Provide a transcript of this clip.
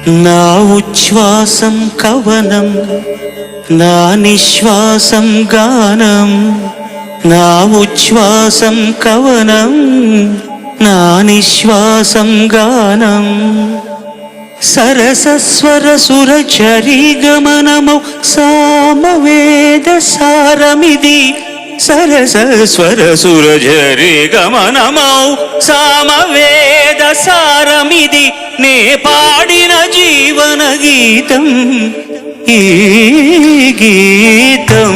నా ఉచ్ఛ్వాసం కవనం, నా నిశ్వాసం గానం. నా ఉచ్ఛ్వాసం కవనం, నా నిశ్వాసం గానం. సరసస్వర సుర చరీ గమనమౌ సామవేద సారమిది. సరసస్వర సుర చరీ గమనమౌ సామవేద సారమిది. నే పాడిన జీవన గీతం ఈ గీతం.